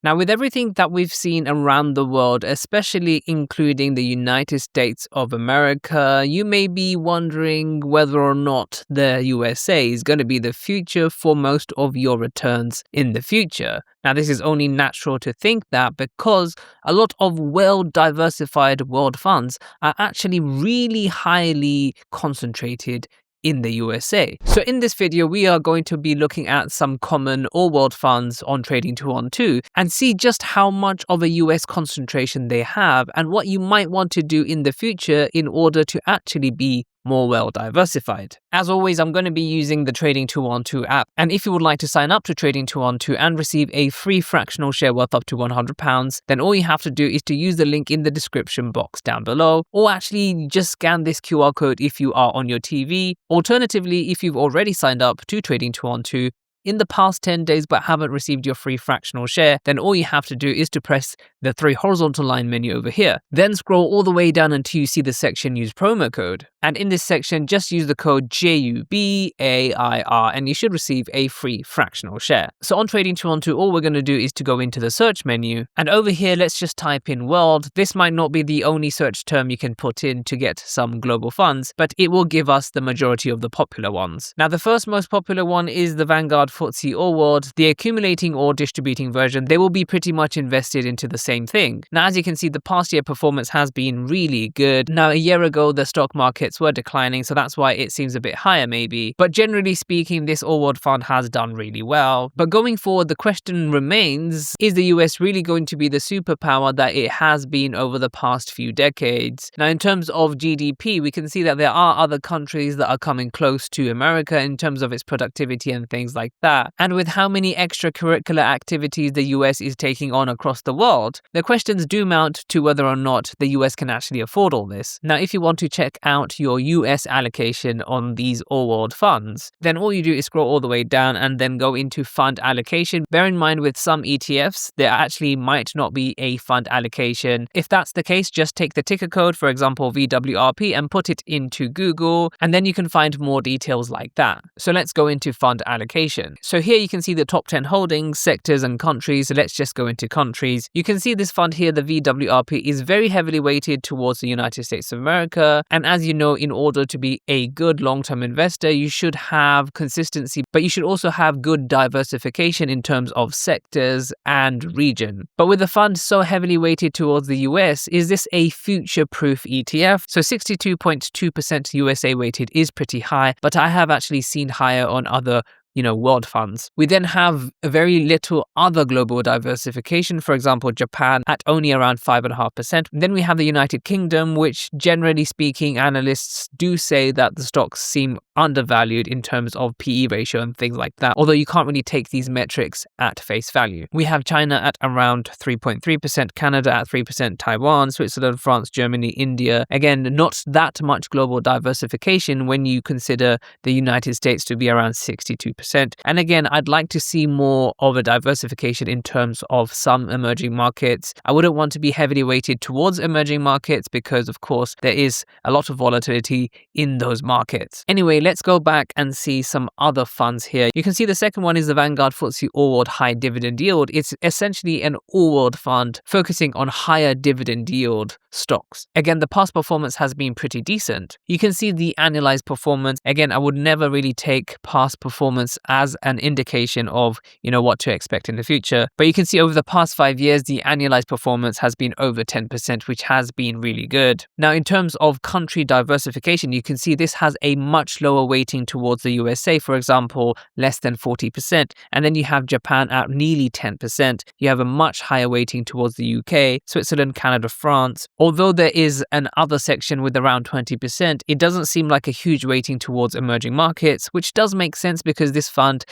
Now, with everything that we've seen around the world, especially including the United States of America, you may be wondering whether or not the USA is going to be the future for most of your returns in the future. Now, this is only natural to think that because a lot of well-diversified world funds are actually really highly concentrated in the USA. So in this video, we are going to be looking at some common all-world funds on Trading 212 and see just how much of a US concentration they have and what you might want to do in the future in order to actually be more well diversified. As always, I'm going to be using the Trading 212 app, and if you would like to sign up to Trading 212 and receive a free fractional share worth up to £100, then all you have to do is to use the link in the description box down below, or actually just scan this QR code if you are on your TV. Alternatively, if you've already signed up to Trading 212 in the past 10 days but haven't received your free fractional share, then all you have to do is to press the 3 horizontal line menu over here. Then scroll all the way down until you see the section use promo code. And in this section, just use the code JUBAIR and you should receive a free fractional share. So on Trading 212, all we're going to do is to go into the search menu. And over here, let's just type in world. This might not be the only search term you can put in to get some global funds, but it will give us the majority of the popular ones. Now, the first most popular one is the Vanguard FTSE All-World. The accumulating or distributing version, they will be pretty much invested into the same thing. Now, as you can see, the past year performance has been really good. Now, a year ago, the stock markets were declining, so that's why it seems a bit higher maybe. But generally speaking, this all-world fund has done really well. But going forward, the question remains, is the US really going to be the superpower that it has been over the past few decades? Now, in terms of GDP, we can see that there are other countries that are coming close to America in terms of its productivity and things like that. And with how many extracurricular activities the US is taking on across the world, the questions do mount to whether or not the US can actually afford all this. Now, if you want to check out your US allocation on these all-world funds, then all you do is scroll all the way down and then go into fund allocation. Bear in mind, with some ETFs, there actually might not be a fund allocation. If that's the case, just take the ticker code, for example, VWRP, and put it into Google, and then you can find more details like that. So let's go into fund allocation. So here you can see the top 10 holdings, sectors and countries. So let's just go into countries. You can see this fund here, the VWRP, is very heavily weighted towards the United States of America. And as you know, in order to be a good long-term investor, you should have consistency, but you should also have good diversification in terms of sectors and region. But with the fund so heavily weighted towards the US, is this a future-proof ETF? So 62.2% USA weighted is pretty high, but I have actually seen higher on other world funds. We then have very little other global diversification, for example, Japan at only around 5.5%. Then we have the United Kingdom, which generally speaking, analysts do say that the stocks seem undervalued in terms of PE ratio and things like that, although you can't really take these metrics at face value. We have China at around 3.3%, Canada at 3%, Taiwan, Switzerland, France, Germany, India. Again, not that much global diversification when you consider the United States to be around 62%. And again, I'd like to see more of a diversification in terms of some emerging markets. I wouldn't want to be heavily weighted towards emerging markets because, of course, there is a lot of volatility in those markets. Anyway, let's go back and see some other funds here. You can see the second one is the Vanguard FTSE All-World High Dividend Yield. It's essentially an all-world fund focusing on higher dividend yield stocks. Again, the past performance has been pretty decent. You can see the annualized performance. Again, I would never really take past performance as an indication of, what to expect in the future. But you can see over the past 5 years, the annualized performance has been over 10%, which has been really good. Now, in terms of country diversification, you can see this has a much lower weighting towards the USA, for example, less than 40%. And then you have Japan at nearly 10%. You have a much higher weighting towards the UK, Switzerland, Canada, France. Although there is an other section with around 20%, it doesn't seem like a huge weighting towards emerging markets, which does make sense because this fund,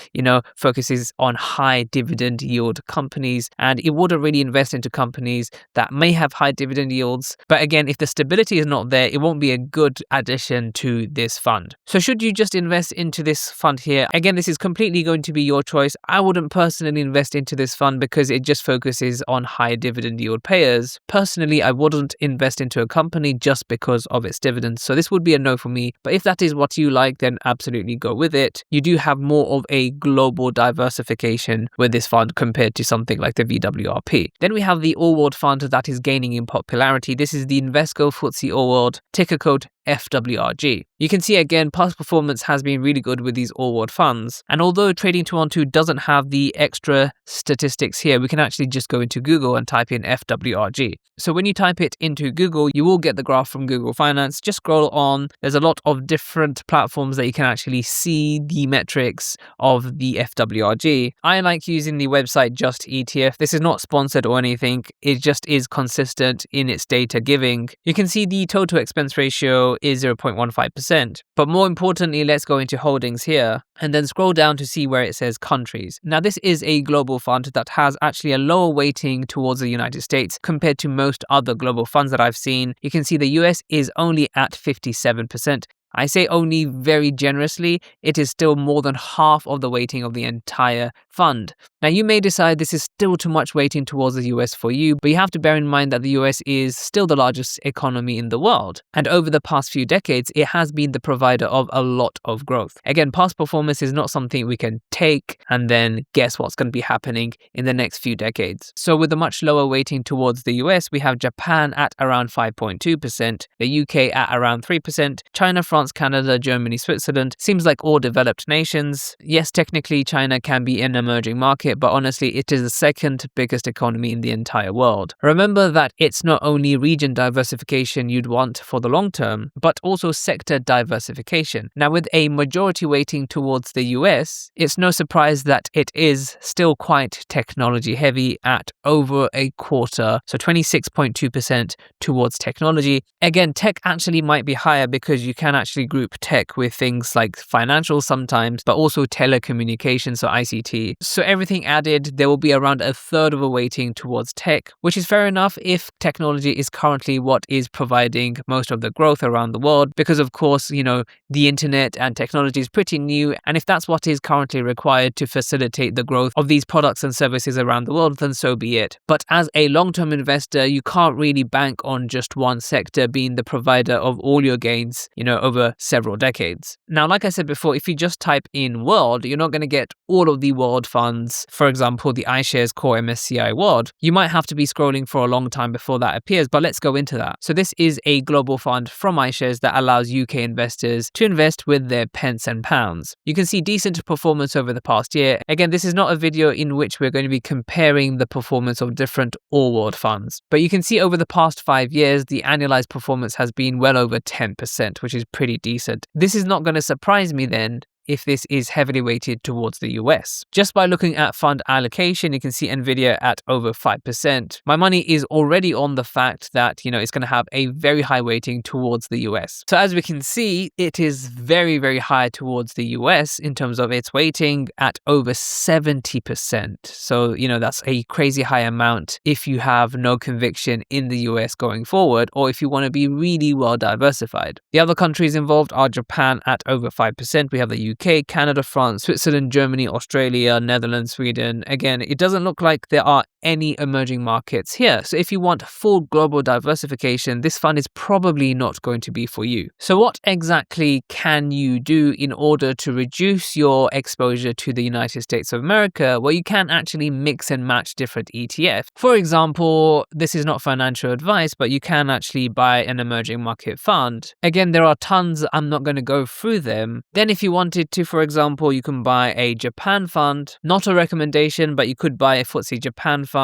focuses on high dividend yield companies, and it wouldn't really invest into companies that may have high dividend yields. But again, if the stability is not there, it won't be a good addition to this fund. So should should you just invest into this fund here? Again, this is completely going to be your choice. I wouldn't personally invest into this fund because it just focuses on high dividend yield payers. Personally, I wouldn't invest into a company just because of its dividends. So this would be a no for me. But if that is what you like, then absolutely go with it. You do have more of a global diversification with this fund compared to something like the VWRP. Then we have the All-World fund that is gaining in popularity. This is the Invesco FTSE All-World, ticker code FWRG. You can see again, past performance has been really good with these all-world funds. And although Trading 212 doesn't have the extra statistics here, we can actually just go into Google and type in FWRG. So when you type it into Google, you will get the graph from Google Finance. Just scroll on. There's a lot of different platforms that you can actually see the metrics of the FWRG. I like using the website Just ETF. This is not sponsored or anything. It just is consistent in its data giving. You can see the total expense ratio is 0.15%. But more importantly, let's go into holdings here and then scroll down to see where it says countries. Now, this is a global fund that has actually a lower weighting towards the United States compared to most other global funds that I've seen. You can see the US is only at 57%. I say only very generously, it is still more than half of the weighting of the entire fund. Now, you may decide this is still too much weighting towards the US for you, but you have to bear in mind that the US is still the largest economy in the world. And over the past few decades, it has been the provider of a lot of growth. Again, past performance is not something we can take and then guess what's going to be happening in the next few decades. So with a much lower weighting towards the US, we have Japan at around 5.2%, the UK at around 3%, China, France, Canada, Germany, Switzerland. Seems like all developed nations. Yes, technically China can be an emerging market, but honestly it is the second biggest economy in the entire world. Remember that it's not only region diversification you'd want for the long term, but also sector diversification. Now, with a majority weighting towards the US, it's no surprise that it is still quite technology heavy at over a quarter, so 26.2% towards technology. Again, tech actually might be higher because you can actually group tech with things like financial sometimes, but also telecommunications, so ICT. So everything added, there will be around a third of a weighting towards tech, which is fair enough if technology is currently what is providing most of the growth around the world, because of course, the internet and technology is pretty new, and if that's what is currently required to facilitate the growth of these products and services around the world, then so be it. But as a long-term investor, you can't really bank on just one sector being the provider of all your gains, over several decades. Now, like I said before, if you just type in world, you're not going to get all of the world funds. For example, the iShares Core MSCI World. You might have to be scrolling for a long time before that appears, but let's go into that. So this is a global fund from iShares that allows UK investors to invest with their pence and pounds. You can see decent performance over the past year. Again, this is not a video in which we're going to be comparing the performance of different all-world funds, but you can see over the past 5 years, the annualized performance has been well over 10%, which is pretty decent. This is not going to surprise me then if this is heavily weighted towards the US. Just by looking at fund allocation, you can see Nvidia at over 5%. My money is already on the fact that, it's going to have a very high weighting towards the US. So as we can see, it is very, very high towards the US in terms of its weighting at over 70%. So, that's a crazy high amount if you have no conviction in the US going forward, or if you want to be really well diversified. The other countries involved are Japan at over 5%. We have the UK, Canada, France, Switzerland, Germany, Australia, Netherlands, Sweden. Again, it doesn't look like there are any emerging markets here. So if you want full global diversification, this fund is probably not going to be for you. So what exactly can you do in order to reduce your exposure to the United States of America? Well, you can actually mix and match different ETFs. For example, this is not financial advice, but you can actually buy an emerging market fund. Again, there are tons. I'm not going to go through them. Then if you wanted to, for example, you can buy a Japan fund. Not a recommendation, but you could buy a FTSE Japan fund.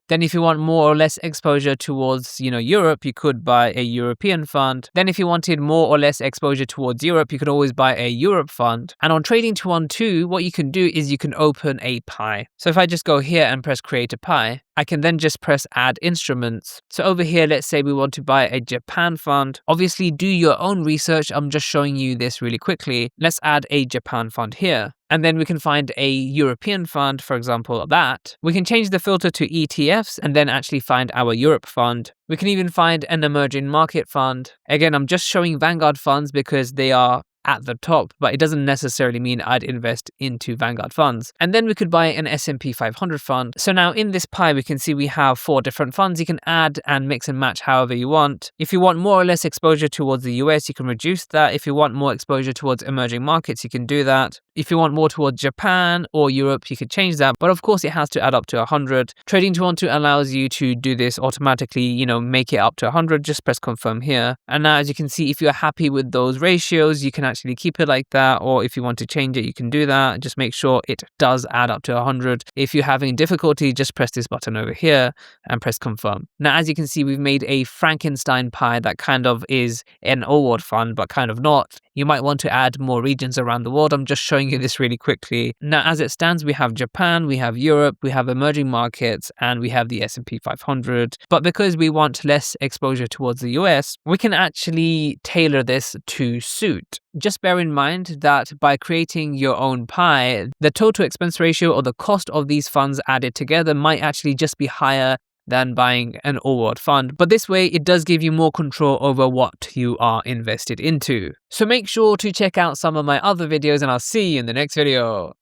Then if you want more or less exposure towards, Europe, you could buy a European fund. Then if you wanted more or less exposure towards Europe, you could always buy a Europe fund. And on Trading 212, what you can do is you can open a pie. So if I just go here and press create a pie, I can then just press add instruments. So over here, let's say we want to buy a Japan fund. Obviously, do your own research. I'm just showing you this really quickly. Let's add a Japan fund here. And then we can find a European fund, for example, that. We can change the filter to ETFs and then actually find our Europe fund. We can even find an emerging market fund. Again, I'm just showing Vanguard funds because they are at the top, but it doesn't necessarily mean I'd invest into Vanguard funds. And then we could buy an S&P 500 fund. So now in this pie, we can see we have 4 different funds. You can add and mix and match however you want. If you want more or less exposure towards the US, you can reduce that. If you want more exposure towards emerging markets, you can do that. If you want more towards Japan or Europe, you could change that. But of course, it has to add up to 100. Trading 212 allows you to do this automatically, make it up to 100. Just press confirm here. And now, as you can see, if you're happy with those ratios, you can actually keep it like that. Or if you want to change it, you can do that. Just make sure it does add up to 100. If you're having difficulty, just press this button over here and press confirm. Now, as you can see, we've made a Frankenstein pie that kind of is an all-world fund, but kind of not. You might want to add more regions around the world. I'm just showing you this really quickly. Now, as it stands, we have Japan, we have Europe, we have emerging markets, and we have the S&P 500. But because we want less exposure towards the US, we can actually tailor this to suit. Just bear in mind that by creating your own pie, the total expense ratio or the cost of these funds added together might actually just be higher than buying an all-world fund. But this way, it does give you more control over what you are invested into. So make sure to check out some of my other videos, and I'll see you in the next video.